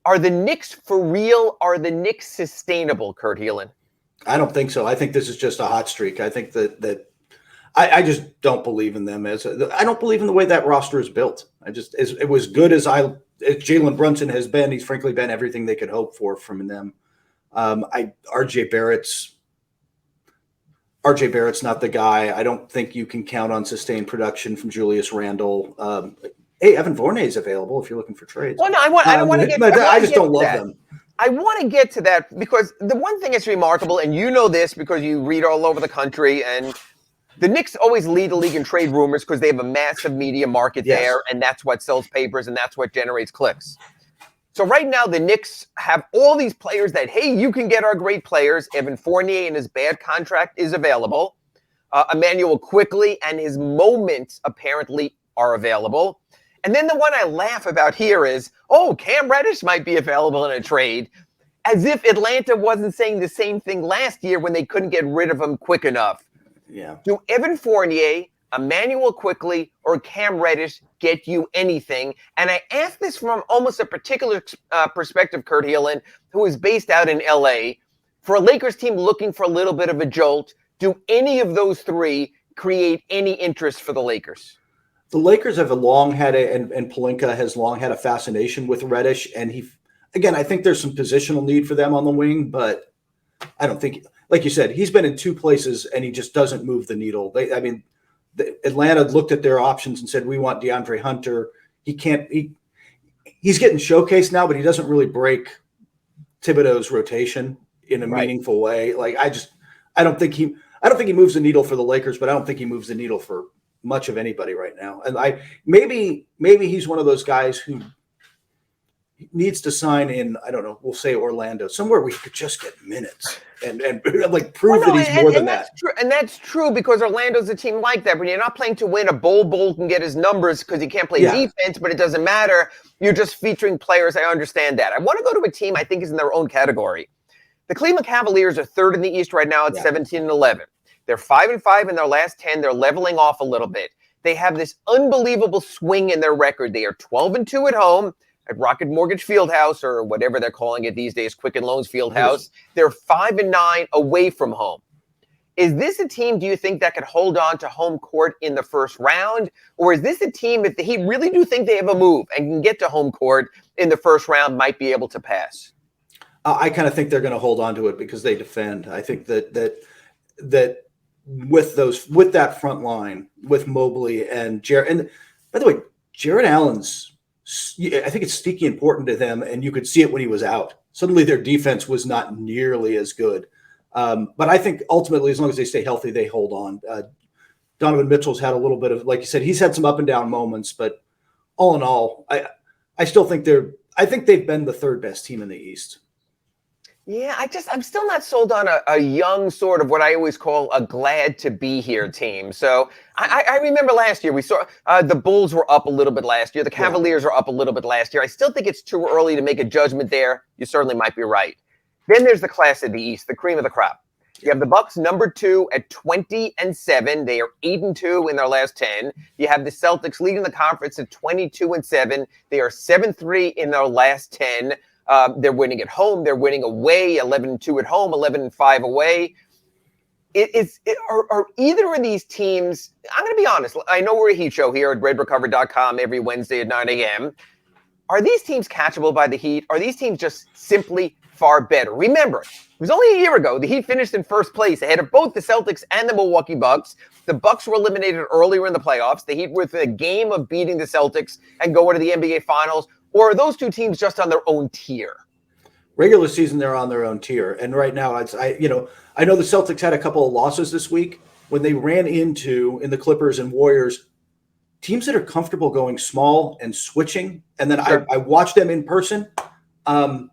Are the Knicks for real? Are the Knicks sustainable, Kurt Helin? I don't think so. I think this is just a hot streak. I think that I just don't believe in them I don't believe in the way that roster is built. It was good as Jalen Brunson has been. He's frankly been everything they could hope for from them. RJ Barrett's not the guy. I don't think you can count on sustained production from Julius Randle. Hey, Evan Fournier is available if you're looking for trades. Well, no, I don't want to get. I just don't love them. I want to get to that because the one thing that's remarkable, and you know this because you read all over the country, and the Knicks always lead the league in trade rumors because they have a massive media market there, and that's what sells papers and that's what generates clicks. So right now, the Knicks have all these players that, hey, you can get our great players. Evan Fournier and his bad contract is available. Emmanuel Quickly and his moments apparently are available. And then the one I laugh about here is, oh, Cam Reddish might be available in a trade. As if Atlanta wasn't saying the same thing last year when they couldn't get rid of him quick enough. Yeah. Do Evan Fournier, Emmanuel Quickly, or Cam Reddish get you anything? And I ask this from almost a particular perspective, Kurt Helin, who is based out in L.A. For a Lakers team looking for a little bit of a jolt, do any of those three create any interest for the Lakers? The Lakers have long had and Pelinka has long had a fascination with Reddish. And I think there's some positional need for them on the wing, but I don't think, like you said, he's been in two places and he just doesn't move the needle. Atlanta looked at their options and said, we want DeAndre Hunter. He's getting showcased now, but he doesn't really break Thibodeau's rotation in a meaningful way. I don't think he moves the needle for the Lakers, but I don't think he moves the needle for much of anybody right now. And maybe he's one of those guys who needs to sign in, I don't know, we'll say Orlando, somewhere where he could just get minutes and prove that he's more than that. And that's true because Orlando's a team like that. When you're not playing to win, a Bull can get his numbers because he can't play defense, but it doesn't matter. You're just featuring players. I understand that. I want to go to a team I think is in their own category. The Cleveland Cavaliers are third in the East right now at 17-11. They're 5-5 in their last 10. They're leveling off a little bit. They have this unbelievable swing in their record. They are 12-2 at home at Rocket Mortgage Fieldhouse, or whatever they're calling it these days, Quicken Loans Fieldhouse. They're 5-9 away from home. Is this a team, do you think, that could hold on to home court in the first round? Or is this a team, if he really do think they have a move and can get to home court in the first round, might be able to pass? I kind of think they're going to hold on to it because they defend. I think that with that front line, with Mobley and Jared, and by the way, Jared Allen's, I think it's sneaky important to them, and you could see it when he was out. Suddenly their defense was not nearly as good. But I think ultimately, as long as they stay healthy, they hold on. Donovan Mitchell's had a little bit of, like you said, he's had some up and down moments, but all in all, I still think they've been the third best team in the East. Yeah, I'm still not sold on a young sort of what I always call a glad to be here team. So I remember last year we saw the Bulls were up a little bit last year. The Cavaliers are up a little bit last year. I still think it's too early to make a judgment there. You certainly might be right. Then there's the class of the East, the cream of the crop. You have the Bucks number 2 at 20-7. They are 8-2 in their last 10. You have the Celtics leading the conference at 22-7. They are 7-3 in their last 10. They're winning at home. They're winning away, 11-2 at home, 11-5 away. Are either of these teams, I'm going to be honest, I know we're a Heat show here at redrecover.com every Wednesday at 9 a.m. Are these teams catchable by the Heat? Are these teams just simply far better? Remember, it was only a year ago. The Heat finished in first place ahead of both the Celtics and the Milwaukee Bucks. The Bucks were eliminated earlier in the playoffs. The Heat were within a game of beating the Celtics and going to the NBA Finals. Or are those two teams just on their own tier? Regular season, they're on their own tier. And right now, I know the Celtics had a couple of losses this week when they ran in the Clippers and Warriors, teams that are comfortable going small and switching. And then sure. I watched them in person. I'm going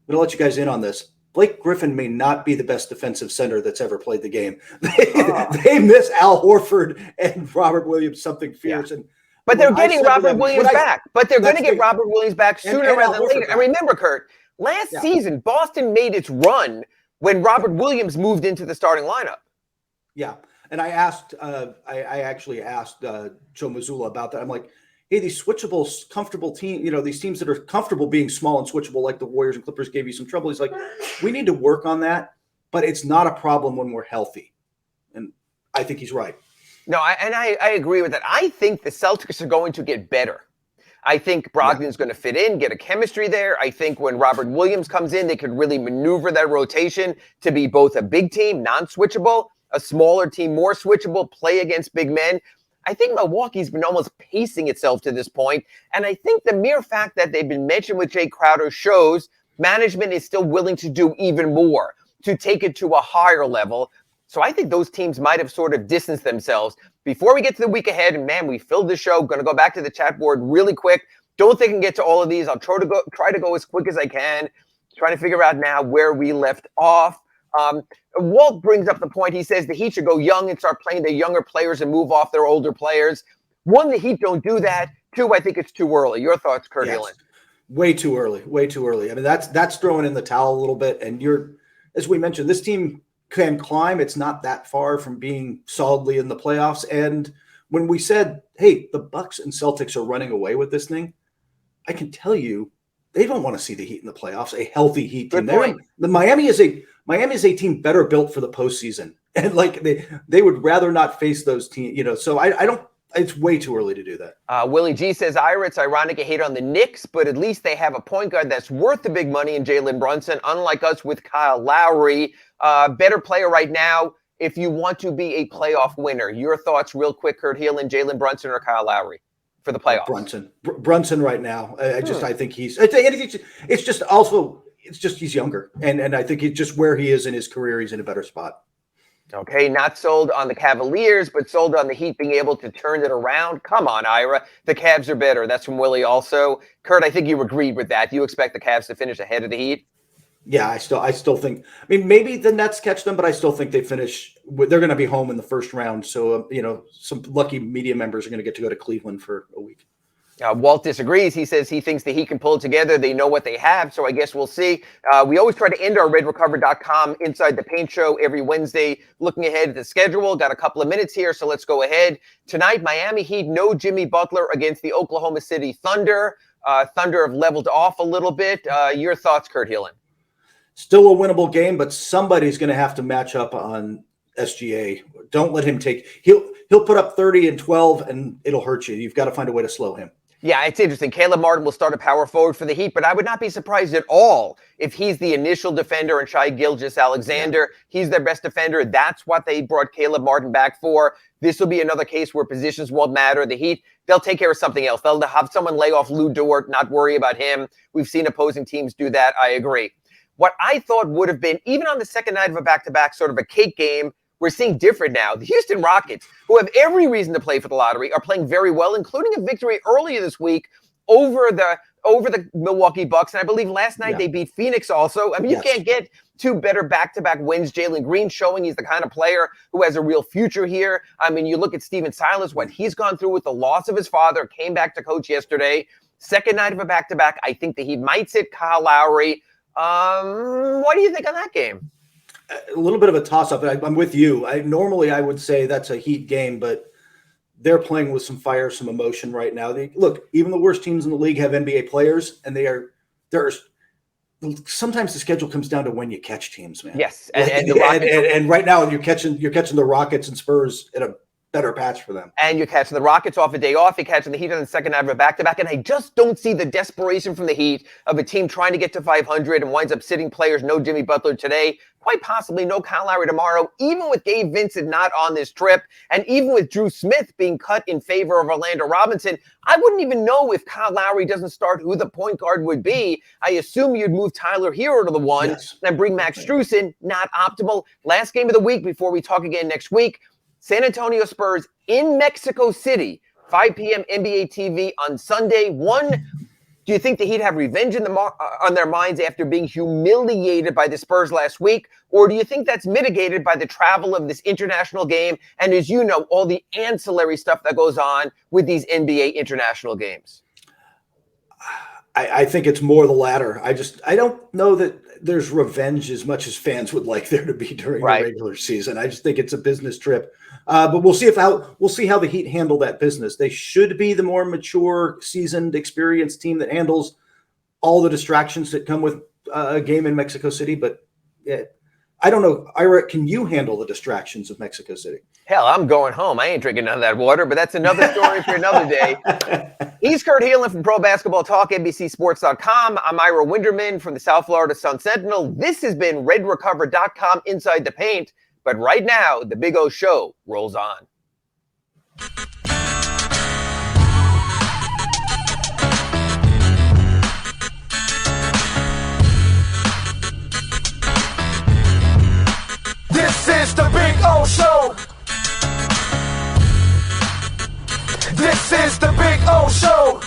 to let you guys in on this. Blake Griffin may not be the best defensive center that's ever played the game. They miss Al Horford and Robert Williams something fierce. Yeah. But they're getting Robert Williams back. But they're going to get Robert Williams back sooner rather than later. And remember, Kurt, last season, Boston made its run when Robert Williams moved into the starting lineup. Yeah. And I actually asked Joe Mazzulla about that. I'm like, hey, these switchable, comfortable teams, these teams that are comfortable being small and switchable like the Warriors and Clippers gave you some trouble. He's like, we need to work on that, but it's not a problem when we're healthy. And I think he's right. No, I agree with that. I think the Celtics are going to get better. I think Brogdon's going to fit in, get a chemistry there. I think when Robert Williams comes in, they could really maneuver that rotation to be both a big team, non-switchable, a smaller team, more switchable, play against big men. I think Milwaukee's been almost pacing itself to this point. And I think the mere fact that they've been mentioned with Jay Crowder shows management is still willing to do even more, to take it to a higher level. So I think those teams might have sort of distanced themselves. Before we get to the week ahead, and man, we filled the show. Going to go back to the chat board really quick. Don't think I can get to all of these. I'll try to go as quick as I can. Trying to figure out now where we left off. Walt brings up the point. He says the Heat should go young and start playing their younger players and move off their older players. One, the Heat don't do that. Two, I think it's too early. Your thoughts, Kurt Helin? Way too early. Way too early. I mean, that's throwing in the towel a little bit. And as we mentioned, this team can climb. It's not that far from being solidly in the playoffs. And when we said, hey, the Bucks and Celtics are running away with this thing, I can tell you they don't want to see the Heat in the playoffs, a healthy Heat team. The Miami is a team better built for the postseason. And like they would rather not face those teams, so I don't. It's way too early to do that. Willie G says, Ira, it's ironic I hate on the Knicks, but at least they have a point guard that's worth the big money in Jalen Brunson, unlike us with Kyle Lowry. Better player right now if you want to be a playoff winner. Your thoughts real quick, Kurt Helin, Jalen Brunson or Kyle Lowry for the playoffs? Brunson right now. I think it's just he's younger. And I think it's just where he is in his career, he's in a better spot. Okay, not sold on the Cavaliers, but sold on the Heat being able to turn it around. Come on, Ira. The Cavs are better. That's from Willie also. Kurt, I think you agreed with that. You expect the Cavs to finish ahead of the Heat? Yeah, I still think. I mean, maybe the Nets catch them, but I still think they finish. They're going to be home in the first round. So, some lucky media members are going to get to go to Cleveland for a week. Walt disagrees. He says he thinks the Heat can pull it together. They know what they have, so I guess we'll see. We always try to end our RedRecover.com Inside the Paint show every Wednesday, looking ahead at the schedule. Got a couple of minutes here, so let's go ahead. Tonight, Miami Heat, no Jimmy Butler against the Oklahoma City Thunder. Thunder have leveled off a little bit. Your thoughts, Kurt Helin? Still a winnable game, but somebody's going to have to match up on SGA. Don't let him he'll put up 30 and 12, and it'll hurt you. You've got to find a way to slow him. Yeah, it's interesting. Caleb Martin will start a power forward for the Heat, but I would not be surprised at all if he's the initial defender and Shai Gilgeous-Alexander. Yeah. He's their best defender. That's what they brought Caleb Martin back for. This will be another case where positions won't matter. The Heat, they'll take care of something else. They'll have someone lay off Lou Dort, not worry about him. We've seen opposing teams do that. I agree. What I thought would have been, even on the second night of a back-to-back, sort of a cake game, we're seeing different now. The Houston Rockets, who have every reason to play for the lottery, are playing very well, including a victory earlier this week over the Milwaukee Bucks. And I believe last night they beat Phoenix also. I mean, you can't get two better back-to-back wins. Jalen Green showing he's the kind of player who has a real future here. I mean, you look at Steven Silas, what he's gone through with the loss of his father, came back to coach yesterday. Second night of a back-to-back, I think that he might sit Kyle Lowry. What do you think on that game? A little bit of a toss-up. I'm with you. Normally I would say that's a Heat game, but they're playing with some fire, some emotion right now. Look, even the worst teams in the league have NBA players, and sometimes the schedule comes down to when you catch teams, man. Yes, and right now you're catching the Rockets and Spurs at a better patch for them. And you're catching the Rockets off a day off. You're catching the Heat on the second night of a back-to-back. And I just don't see the desperation from the Heat of a team trying to get to 500 and winds up sitting players. No Jimmy Butler today. Quite possibly no Kyle Lowry tomorrow. Even with Gabe Vincent not on this trip, and even with Drew Smith being cut in favor of Orlando Robinson, I wouldn't even know if Kyle Lowry doesn't start who the point guard would be. I assume you'd move Tyler Hero to the one and bring Max Strus in. Not optimal. Last game of the week before we talk again next week. San Antonio Spurs in Mexico City, 5 p.m. NBA TV on Sunday. Do you think the Heat have revenge on their minds after being humiliated by the Spurs last week? Or do you think that's mitigated by the travel of this international game and, as you know, all the ancillary stuff that goes on with these NBA international games? I think it's more the latter. I don't know that there's revenge as much as fans would like there to be during the regular season. I just think it's a business trip. But we'll see how the Heat handle that business. They should be the more mature, seasoned, experienced team that handles all the distractions that come with a game in Mexico City. But I don't know, Ira, can you handle the distractions of Mexico City? Hell, I'm going home. I ain't drinking none of that water, but that's another story for another day. He's Kurt Helin from Pro Basketball Talk, NBCSports.com. I'm Ira Winderman from the South Florida Sun-Sentinel. This has been RedRecover.com Inside the Paint. But right now, the Big O Show rolls on. This is the Big O Show. This is the Big O Show.